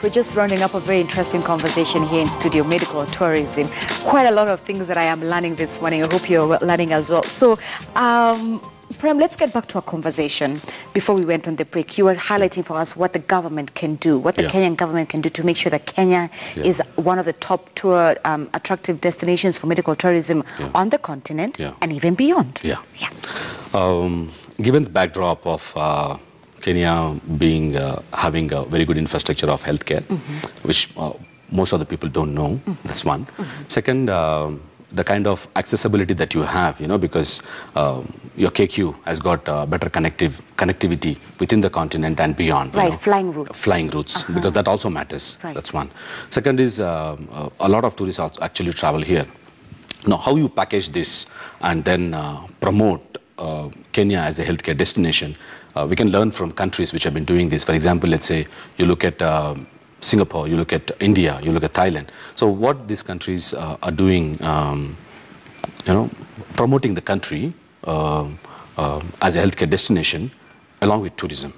We're just rounding up a very interesting conversation here in Studio Medical Tourism. Quite a lot of things that I am learning this morning. I hope you're learning as well. So, Prem, let's get back to our conversation. Before we went on the break, you were highlighting for us what the government can do, what the Kenyan government can do to make sure that Kenya is one of the top tour attractive destinations for medical tourism on the continent and even beyond. Given the backdrop of Kenya being having a very good infrastructure of healthcare, which most of the people don't know. That's one. Second, the kind of accessibility that you have, you know, because your KQ has got better connectivity within the continent and beyond. Right, flying routes. Flying routes, because that also matters. Right. That's one. Second is a lot of tourists actually travel here. Now, how you package this and then promote Kenya as a healthcare destination, we can learn from countries which have been doing this. For example, let's say you look at Singapore, you look at India, you look at Thailand. So what these countries are doing, you know, promoting the country as a healthcare destination along with tourism.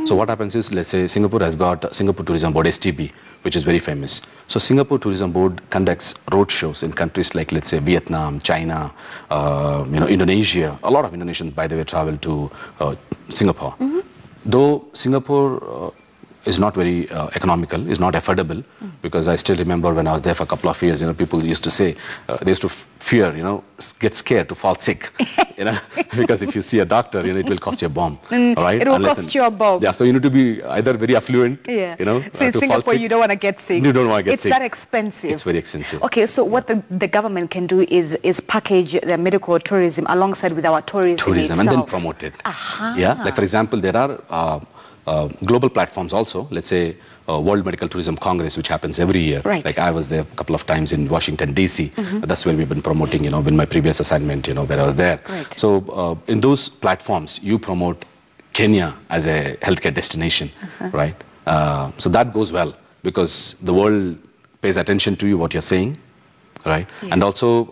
So what happens is, let's say Singapore has got Singapore Tourism Board, STB, which is very famous. So Singapore Tourism Board conducts road shows in countries like, let's say, Vietnam, China, you know, Indonesia. A lot of Indonesians, by the way, travel to Singapore. Though Singapore is not very economical, is not affordable, because I still remember when I was there for a couple of years, you know, people used to say, they used to fear, you know, get scared to fall sick, you know, because if you see a doctor, you know, it will cost you a bomb, all right? It will cost you a bomb. Yeah, so you need to be either very affluent, you know, so in Singapore, you don't want to get sick. You don't want to get sick. It's that expensive. It's very expensive. Okay, so what the government can do is package the medical tourism alongside with our tourism itself. And then promote it. Yeah, like for example, there are global platforms also, let's say World Medical Tourism Congress, which happens every year. Right. Like I was there a couple of times in Washington, D.C. That's where we've been promoting, you know, in my previous assignment, you know, where I was there. Right. So in those platforms, you promote Kenya as a healthcare destination, right? So that goes well because the world pays attention to you, what you're saying. Right, and also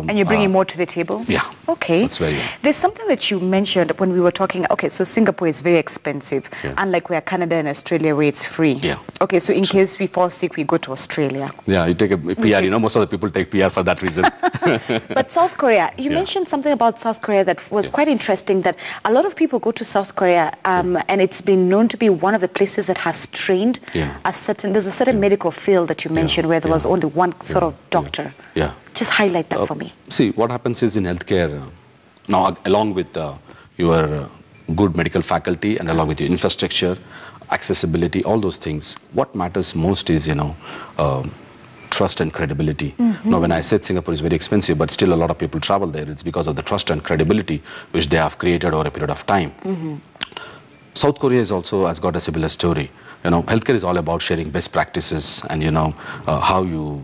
and you're bringing more to the table. Yeah, okay. That's very. There's something that you mentioned when we were talking. Okay, so Singapore is very expensive, unlike where Canada and Australia, where it's free. Yeah. Okay, so in case we fall sick, we go to Australia. Yeah, you take a PR. You know, most of the people take PR for that reason. But South Korea, you mentioned something about South Korea that was quite interesting. That a lot of people go to South Korea, and it's been known to be one of the places that has trained a certain. There's a certain medical field that you mentioned where there was only one sort of doctor. Yeah. Just highlight that for me. See, what happens is in healthcare, now along with your good medical faculty and along with your infrastructure, accessibility, all those things, what matters most is, you know, trust and credibility. Now, when I said Singapore is very expensive, but still a lot of people travel there, it's because of the trust and credibility which they have created over a period of time. South Korea is also has got a similar story. You know, healthcare is all about sharing best practices and, you know, how you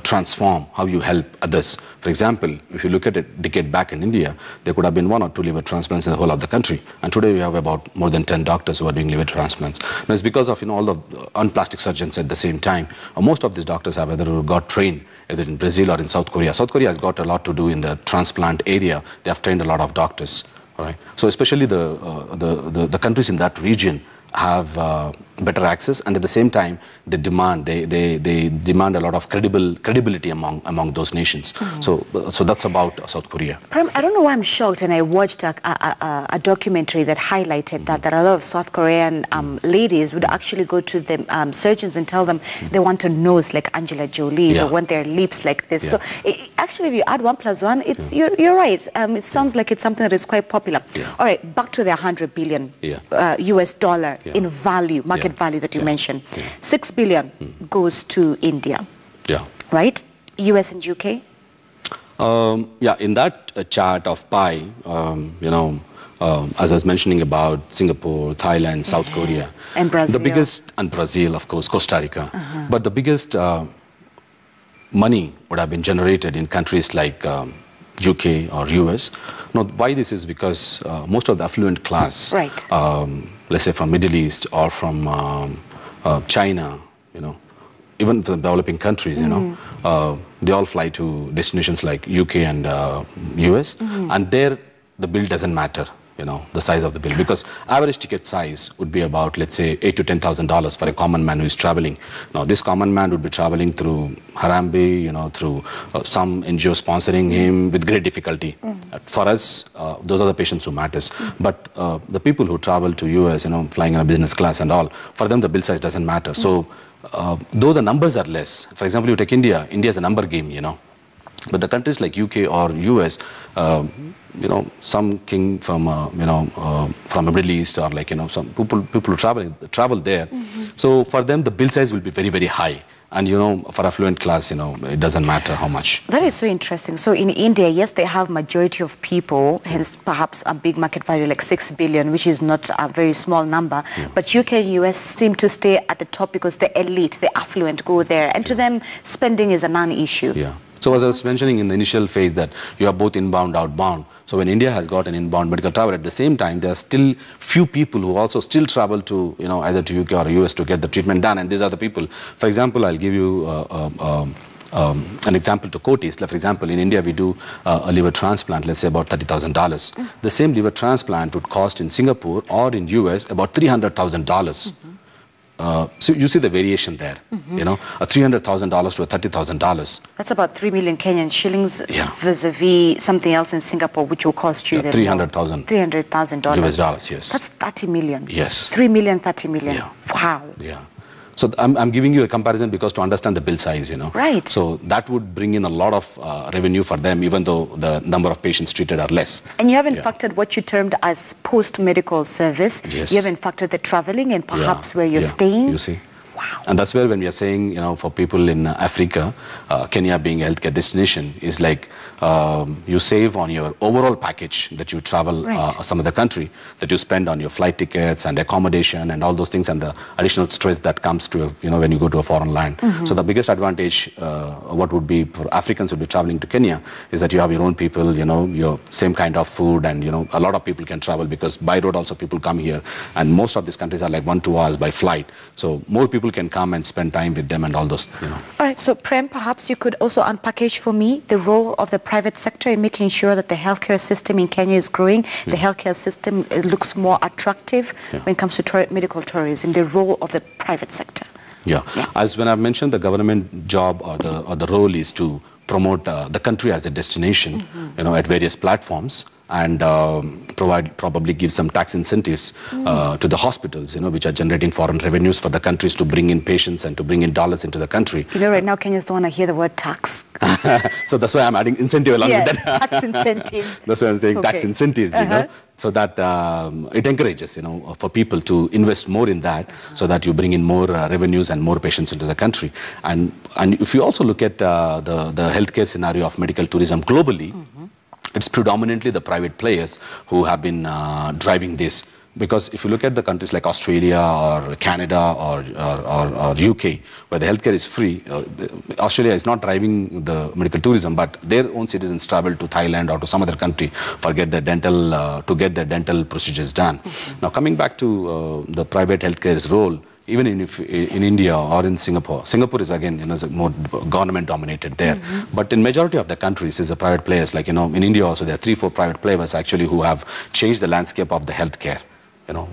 transform, how you help others. For example, if you look at a decade back in India, there could have been 1 or 2 liver transplants in the whole of the country. And today we have about more than 10 doctors who are doing liver transplants. Now it's because of, you know, all the unplastic surgeons at the same time. Most of these doctors have either got trained either in Brazil or in South Korea. South Korea has got a lot to do in the transplant area. They have trained a lot of doctors. Right? So especially the countries in that region have better access, and at the same time they demand a lot of credibility among those nations. So that's about South Korea. Prem, I don't know why I'm shocked, and I watched a documentary that highlighted that a lot of South Korean ladies would actually go to the surgeons and tell them they want a nose like Angela Jolie's or want their lips like this. So actually, if you add 1 + 1, it's you're right. It sounds like it's something that is quite popular. All right, back to the $100 billion US dollar in value, market value that you mentioned. 6 billion goes to India. Right? US and UK? In that chart of pie, you know, as I was mentioning about Singapore, Thailand, South Korea. And Brazil. The biggest, and Brazil, of course, Costa Rica. But the biggest money would have been generated in countries like UK or US. Now, why this is because most of the affluent class, let's say from Middle East or from China, you know, even the developing countries, you know, they all fly to destinations like UK and US, and there the bill doesn't matter. the size of the bill, because average ticket size would be about, let's say, $8,000 to $10,000 for a common man who is traveling. Now, this common man would be traveling through Harambee, through some NGO sponsoring him with great difficulty. For us, those are the patients who matters. But the people who travel to US, flying in a business class and all, for them the bill size doesn't matter. So, though the numbers are less, for example, you take India. India is a number game, But the countries like UK or US, some king from from the Middle East, or some people who travel there. So for them the bill size will be very, very high. And for affluent class, it doesn't matter how much. That is so interesting. So in India, yes, they have majority of people, hence perhaps a big market value like 6 billion, which is not a very small number. But UK and US seem to stay at the top because the elite, the affluent go there. And to them, spending is a non-issue. Yeah. So as I was mentioning in the initial phase that you have both inbound, outbound. So when India has got an inbound medical travel, at the same time, there are still few people who also still travel to, either to UK or US to get the treatment done. And these are the people. For example, I'll give you an example to quote is, like, for example, in India, we do a liver transplant, let's say about $30,000. The same liver transplant would cost in Singapore or in US about $300,000. So you see the variation there, a $300,000 to a $30,000. That's about 3 million Kenyan shillings vis-a-vis something else in Singapore, which will cost you $300,000. $300,000 US dollars, yes. That's 30 million. Yes. 3 million, 30 million. Yeah. Wow. Yeah. So I'm giving you a comparison because to understand the bill size, Right. So that would bring in a lot of revenue for them, even though the number of patients treated are less. And you haven't factored what you termed as post-medical service. Yes. You haven't factored the traveling and perhaps where you're staying. You see. Wow. And that's where when we are saying, for people in Africa, Kenya being a healthcare destination is like you save on your overall package that you travel some other country, that you spend on your flight tickets and accommodation and all those things, and the additional stress that comes to, when you go to a foreign land. So the biggest advantage, what would be for Africans who would be traveling to Kenya, is that you have your own people, your same kind of food, and, a lot of people can travel because by road also people come here. And most of these countries are like 1-2 hours by flight. So more people can come and spend time with them and all those, All right, so Prem, perhaps you could also unpackage for me the role of the private sector in making sure that the healthcare system in Kenya is growing, the healthcare system looks more attractive when it comes to medical tourism, the role of the private sector. Yeah. As when I've mentioned, the government job or the role is to promote the country as a destination, at various platforms, and probably give some tax incentives to the hospitals, which are generating foreign revenues for the countries to bring in patients and to bring in dollars into the country. Right now Kenyans don't want to hear the word tax. So that's why I'm adding incentive along with that. Tax incentives. That's why I'm saying tax incentives, so that it encourages, for people to invest more in that, so that you bring in more revenues and more patients into the country. And if you also look at the healthcare scenario of medical tourism globally, it's predominantly the private players who have been driving this. Because if you look at the countries like Australia or Canada or UK, where the healthcare is free, Australia is not driving the medical tourism, but their own citizens travel to Thailand or to some other country to get their dental procedures done. Now, coming back to the private healthcare's role, even in India or in Singapore. Singapore is again, more government dominated there. But in majority of the countries is the private players. Like, in India also there are 3-4 private players actually who have changed the landscape of the healthcare.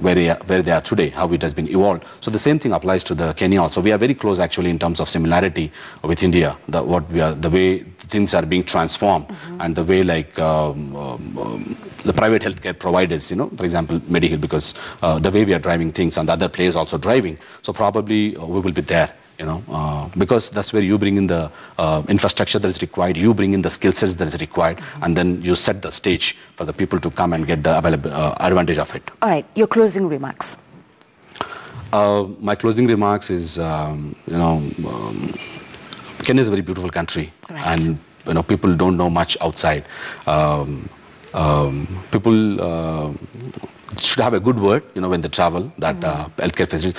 Where they are today, how it has been evolved. So the same thing applies to the Kenya also. We are very close actually in terms of similarity with India. The way things are being transformed, and the way like the private healthcare providers, for example, Mediheal, because the way we are driving things and the other players also driving. So probably we will be there. Because that's where you bring in the infrastructure that is required, you bring in the skill sets that is required, and then you set the stage for the people to come and get the advantage of it. All right, your closing remarks. My closing remarks is, Kenya is a very beautiful country, and people don't know much outside. People should have a good word, when they travel, that healthcare facilities.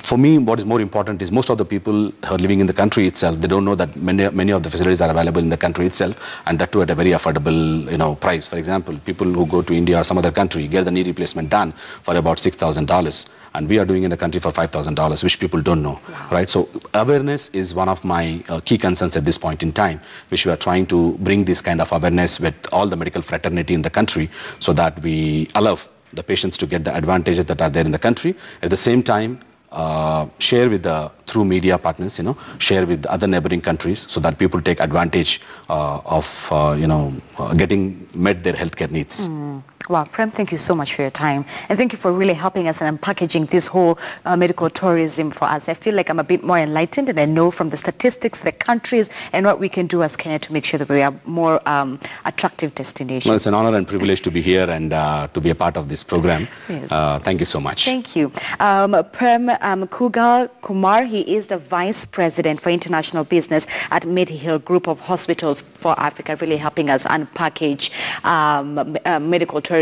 For me, what is more important is most of the people who are living in the country itself, they don't know that many of the facilities are available in the country itself, and that too at a very affordable, price. For example, people who go to India or some other country get the knee replacement done for about $6,000. And we are doing in the country for $5,000, which people don't know, right? So awareness is one of my key concerns at this point in time, which we are trying to bring this kind of awareness with all the medical fraternity in the country so that we allow the patients to get the advantages that are there in the country. At the same time, share with through media partners, share with other neighboring countries so that people take advantage of, getting met their healthcare needs. Wow, Prem, thank you so much for your time. And thank you for really helping us and unpackaging this whole medical tourism for us. I feel like I'm a bit more enlightened, and I know from the statistics, the countries, and what we can do as Kenya to make sure that we are more attractive destination. Well, it's an honor and privilege to be here and to be a part of this program. Yes. Thank you so much. Thank you. Prem Kugal Kumar, he is the Vice President for International Business at Medihill Group of Hospitals for Africa, really helping us unpackage medical tourism.